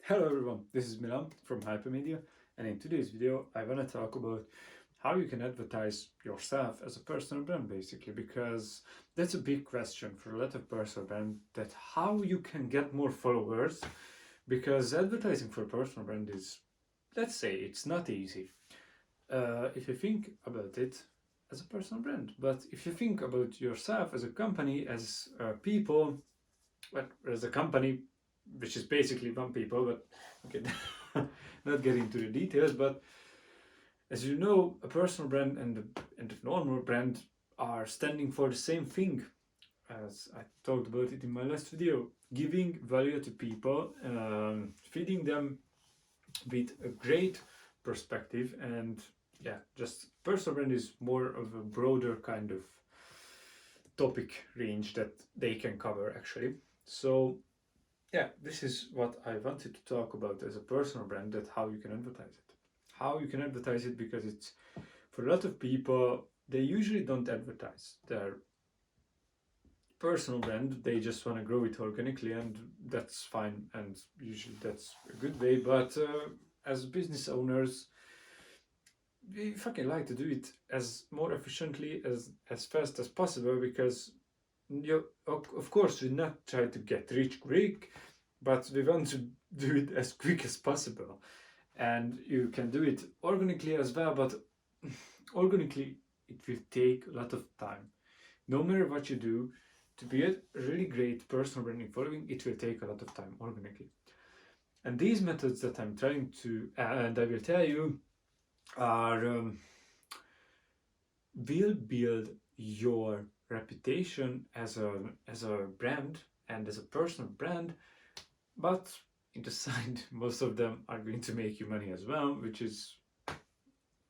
Hello everyone, this is Milan from Hypermedia, and in today's video I want to talk about how you can advertise yourself as a personal brand, basically, because that's a big question for a lot of personal brand, that how you can get more followers, because advertising for a personal brand is, let's say, it's not easy if you think about it as a personal brand. But if you think about yourself as a company, as people, well, as a company, which is basically one people, but okay, not get into the details. But as you know, a personal brand and a normal brand are standing for the same thing, as I talked about it in my last video: giving value to people, feeding them with a great perspective, and yeah, just personal brand is more of a broader kind of topic range that they can cover actually. So yeah, this is what I wanted to talk about as a personal brand, that how you can advertise it. How you can advertise it, because it's, for a lot of people, they usually don't advertise their personal brand, they just want to grow it organically, and that's fine, and usually that's a good way. But as business owners, we fucking like to do it as more efficiently, as fast as possible, because you, of course, we not try to get rich quick, but we want to do it as quick as possible. And you can do it organically as well, but organically it will take a lot of time. No matter what you do, to be a really great personal branding following, it will take a lot of time organically. And these methods that I'm trying to, and I will tell you, are will build your reputation as a brand and as a personal brand. But in the side, most of them are going to make you money as well, which is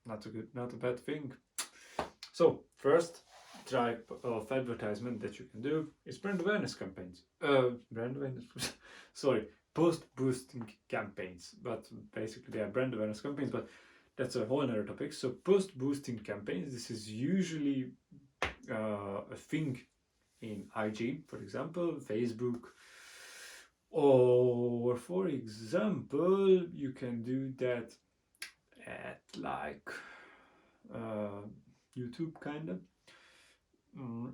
not a bad thing. So first type of advertisement that you can do is brand awareness campaigns. Brand awareness, sorry, post boosting campaigns. But basically they are brand awareness campaigns, but that's a whole other topic. So post boosting campaigns, this is usually a thing in IG, for example, Facebook, or for example, you can do that at like YouTube, kind of.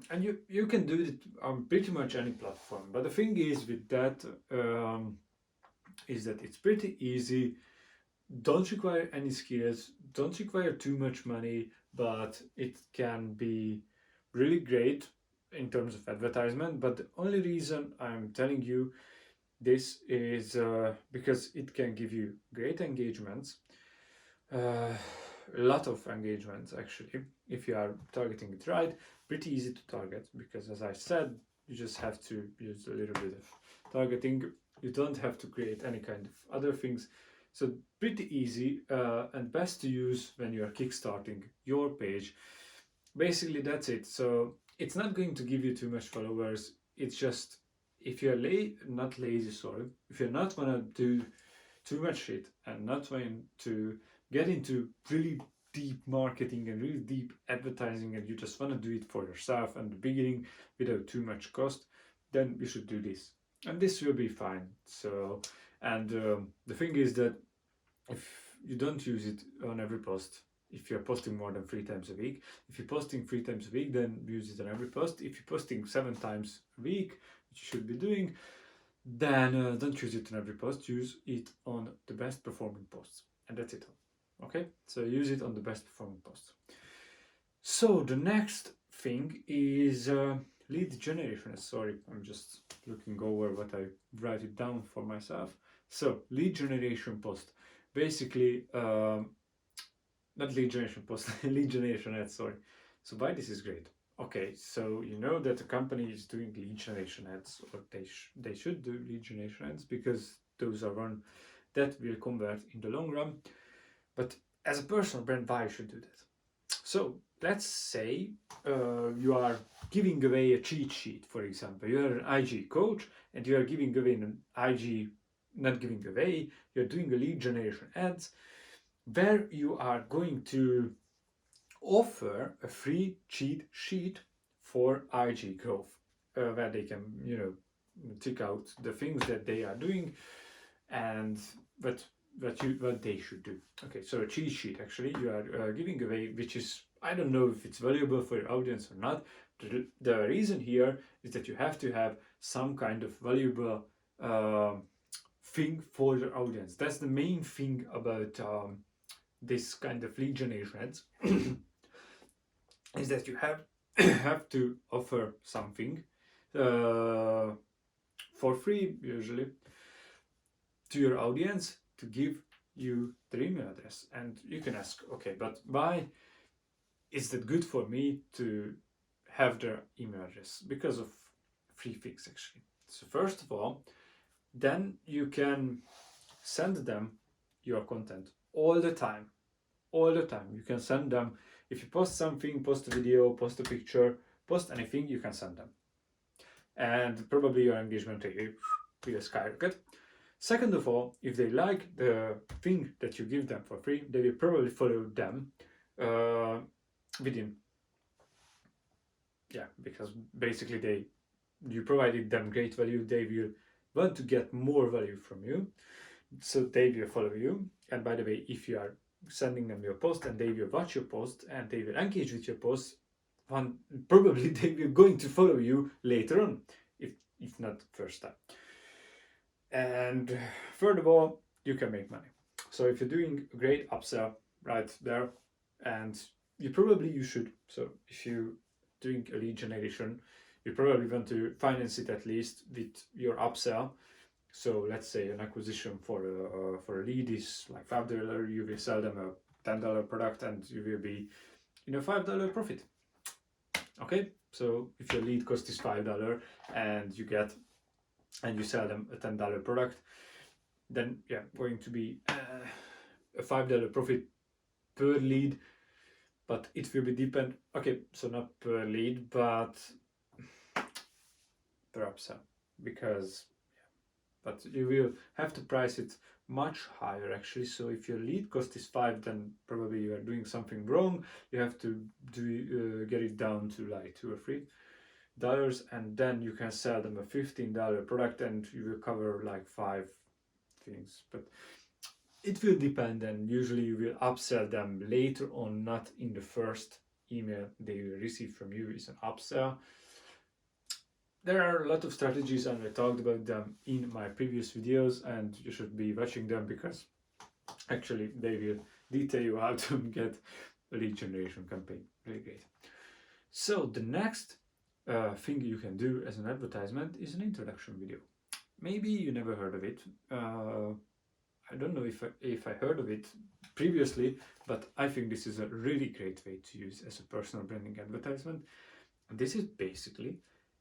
And you can do it on pretty much any platform. But the thing is with that, is that it's pretty easy, don't require any skills, don't require too much money, but it can be really great in terms of advertisement. But the only reason I'm telling you this is because it can give you great engagements, a lot of engagements actually, if you are targeting it right. Pretty easy to target, because as I said, you just have to use a little bit of targeting. You don't have to create any kind of other things. So pretty easy, and best to use when you are kickstarting your page. Basically that's it. So it's not going to give you too much followers. It's just, if you're not lazy, sorry, if you're not wanna do too much shit and not trying to get into really deep marketing and really deep advertising, and you just want to do it for yourself and the beginning without too much cost, then you should do this, and this will be fine. So, and the thing is that if you don't use it on every post, if you're posting more than 3 times a week, if you're posting 3 times a week, then use it on every post. If you're posting 7 times a week, which you should be doing, then don't use it on every post. Use it on the best performing posts, and that's it. Okay, so use it on the best performing posts. So the next thing is lead generation. Sorry, I'm just looking over what I write it down for myself. So lead generation post, basically, not lead generation post, lead generation ads, sorry. So why this is great? Okay, so you know that a company is doing lead generation ads, or they should do lead generation ads, because those are one that will convert in the long run. But as a personal brand, why you should do that? So let's say you are giving away a cheat sheet, for example. You are an IG coach and you are giving away an IG, not giving away, you're doing a lead generation ads where you are going to offer a free cheat sheet for IG growth, where they can, check out the things that they are doing, and what they should do. Okay, so a cheat sheet actually you are giving away, which is, I don't know if it's valuable for your audience or not. The reason here is that you have to have some kind of valuable thing for your audience. That's the main thing about this kind of lead generation is that you have have to offer something for free usually to your audience to give you their email address. And you can ask, okay, but why is that good for me to have their email address? Because of three things actually. So first of all, then you can send them your content all the time. All the time. You can send them, if you post something, post a video, post a picture, post anything, you can send them. And probably your engagement rate will skyrocket. Second of all, if they like the thing that you give them for free, they will probably follow them within. Yeah, because basically you provided them great value, they will want to get more value from you, so they will follow you. And by the way, if you are sending them your post and they will watch your post and they will engage with your post, probably they will going to follow you later on, if not first time. And third of all, you can make money. So if you're doing a great upsell right there, and you should. So if you're doing a lead generation, you probably want to finance it at least with your upsell. So let's say an acquisition for a lead is like $5. You will sell them a $10 product, and you will be in a $5 profit. Okay, so if your lead cost is $5 and you sell them a $10 product, then yeah, going to be a $5 profit per lead, but it will be depend. Okay, so not per lead, but per upsell, because but you will have to price it much higher actually. So if your lead cost is $5, then probably you are doing something wrong. You have to get it down to like $2 or $3, and then you can sell them a $15 product and you will cover like 5 things. But it will depend, and usually you will upsell them later on, not in the first email they will receive from you is an upsell. There are a lot of strategies, and I talked about them in my previous videos, and you should be watching them because actually they will detail you how to get a lead generation campaign. Really great. So the next thing you can do as an advertisement is an introduction video. Maybe you never heard of it. I don't know if I heard of it previously, but I think this is a really great way to use as a personal branding advertisement. And this is basically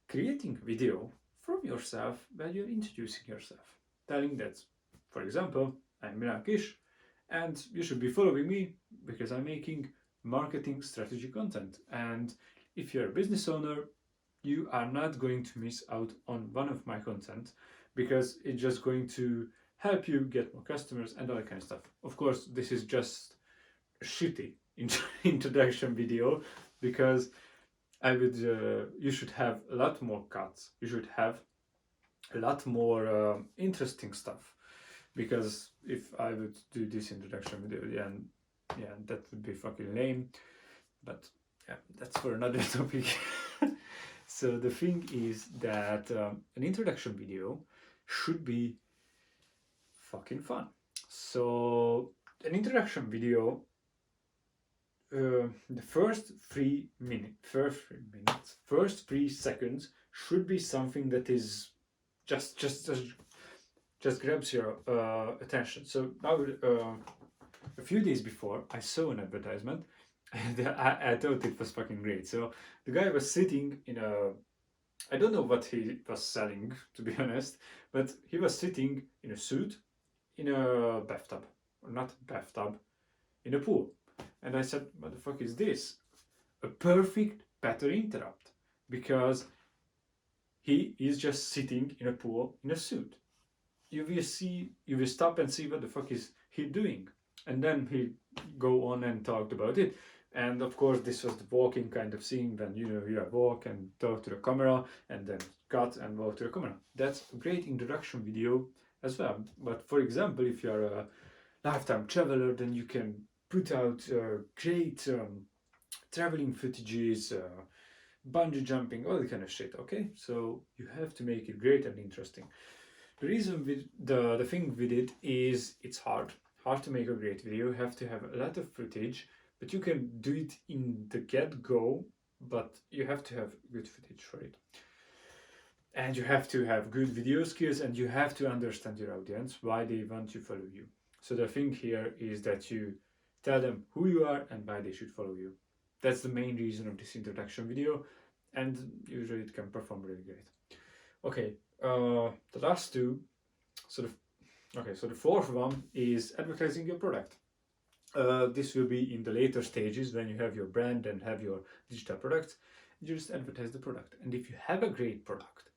creating a video from yourself where you're introducing yourself, telling that, for example, I'm Milan, and you should be following me because I'm making marketing strategy content. And if you're a business owner, you are not going to miss out on one of my content, because it's just going to help you get more customers and all that kind of stuff. Of course, this is just a shitty introduction video, because you should have a lot more cuts. You should have a lot more interesting stuff, because if I would do this introduction video, yeah, that would be fucking lame. But yeah, that's for another topic. So the thing is that an introduction video should be fucking fun. So an introduction video, the first 3 seconds should be something that is just grabs your attention. So now, a few days before, I saw an advertisement, and I thought it was fucking great. So the guy was sitting in a, I don't know what he was selling, to be honest, but he was sitting in a suit in a bathtub, or not bathtub, in a pool. And I said, what the fuck is this? A perfect better interrupt, because he is just sitting in a pool in a suit. You will stop and see what the fuck is he doing. And then he go on and talked about it. And of course, this was the walking kind of scene, when you walk and talk to the camera and then cut and walk to the camera. That's a great introduction video, as well. But for example, if you're a lifetime traveler, then you can put out great traveling footages, bungee jumping, all that kind of shit. Okay, so you have to make it great and interesting. The reason with the thing with it is it's hard to make a great video. You have to have a lot of footage, but you can do it in the get-go, but you have to have good footage for it. And you have to have good video skills, and you have to understand your audience, why they want to follow you. So the thing here is that you tell them who you are and why they should follow you. That's the main reason of this introduction video, and usually it can perform really great. Okay, the last two, so the fourth one is advertising your product. This will be in the later stages when you have your brand and have your digital products. You just advertise the product, and if you have a great product,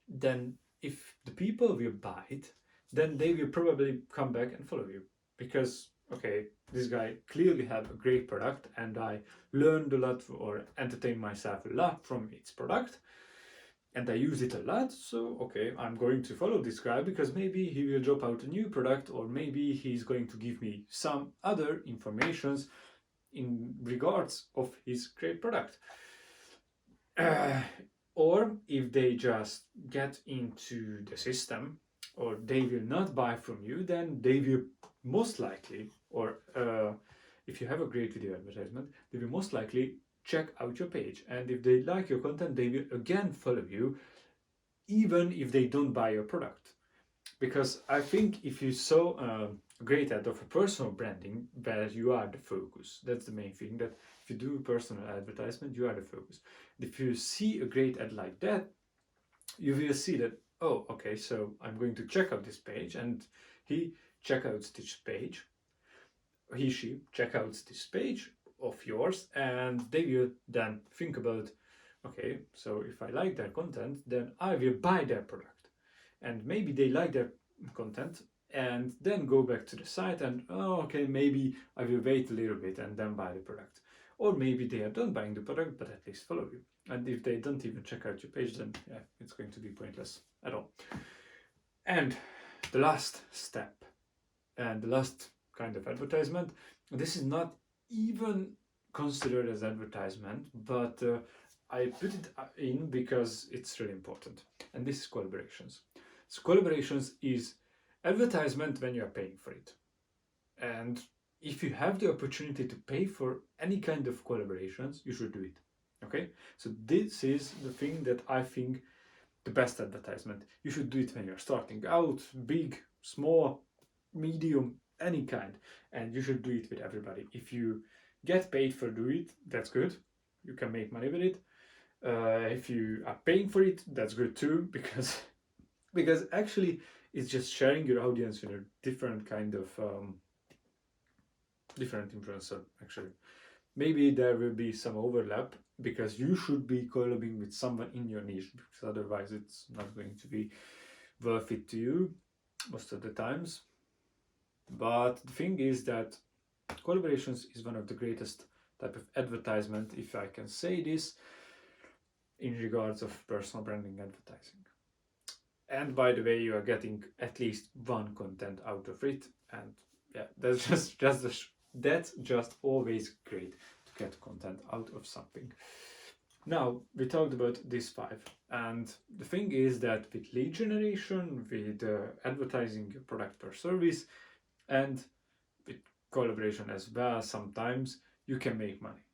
then if the people will buy it, then they will probably come back and follow you, because okay, this guy clearly had a great product and I learned a lot or entertained myself a lot from its product and I use it a lot, so okay, I'm going to follow this guy because maybe he will drop out a new product, or maybe he's going to give me some other informations in regards of his great product. Or if they just get into the system, or they will not buy from you, then they will most likely, or if you have a great video advertisement, they will most likely check out your page, and if they like your content, they will again follow you, even if they don't buy your product. Because I think if you saw a great ad of a personal branding, where you are the focus, that's the main thing, that if you do personal advertisement, you are the focus. If you see a great ad like that, you will see that, oh, okay, so I'm going to check out this page, and he check out this page, she check out this page of yours, and they will then think about, okay, so if I like their content, then I will buy their product. And maybe they like their content and then go back to the site and, oh, okay, maybe I will wait a little bit and then buy the product. Or maybe they are done buying the product, but at least follow you. And if they don't even check out your page, then yeah, it's going to be pointless at all. And the last step, and the last kind of advertisement, this is not even considered as advertisement, but I put it in because it's really important. And this is collaborations. So collaborations is advertisement when you are paying for it. And if you have the opportunity to pay for any kind of collaborations, you should do it. Okay? So this is the thing that I think the best advertisement. You should do it when you're starting out, big, small, medium, any kind, and you should do it with everybody. If you get paid for do it, that's good. You can make money with it. If you are paying for it, that's good too, because actually it's just sharing your audience with a different kind of different influencer. Actually, maybe there will be some overlap because you should be collabing with someone in your niche, because otherwise it's not going to be worth it to you most of the times. But the thing is that collaborations is one of the greatest type of advertisement, if I can say this, in regards of personal branding advertising. And by the way, you are getting at least one content out of it, and yeah, that's just always great to get content out of something. Now, we talked about these 5, and the thing is that with lead generation, with advertising your product or service, and with collaboration as well, sometimes you can make money.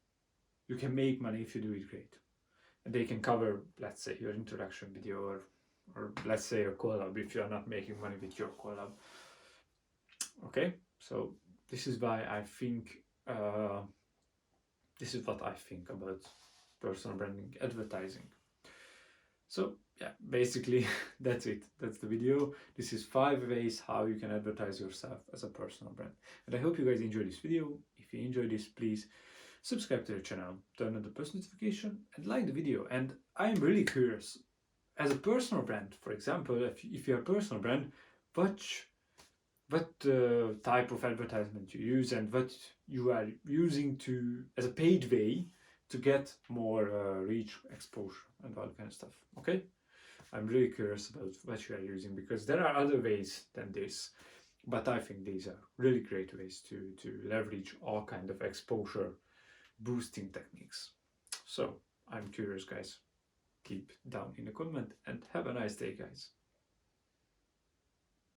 You can make money if you do it great. And they can cover, let's say, your introduction video, or let's say a collab if you are not making money with your collab. Okay, so this is why I think, this is what I think about personal branding advertising. So yeah, basically that's it. That's the video. This is 5 ways how you can advertise yourself as a personal brand. And I hope you guys enjoyed this video. If you enjoyed this, please subscribe to the channel, turn on the post notification, and like the video. And I'm really curious, as a personal brand, for example, if you're a personal brand, what type of advertisement you use and what you are using to as a paid way to get more reach, exposure, and all kind of stuff. Okay, I'm really curious about what you are using, because there are other ways than this, but I think these are really great ways to leverage all kind of exposure boosting techniques. So I'm curious, guys. Keep down in the comment and have a nice day, guys.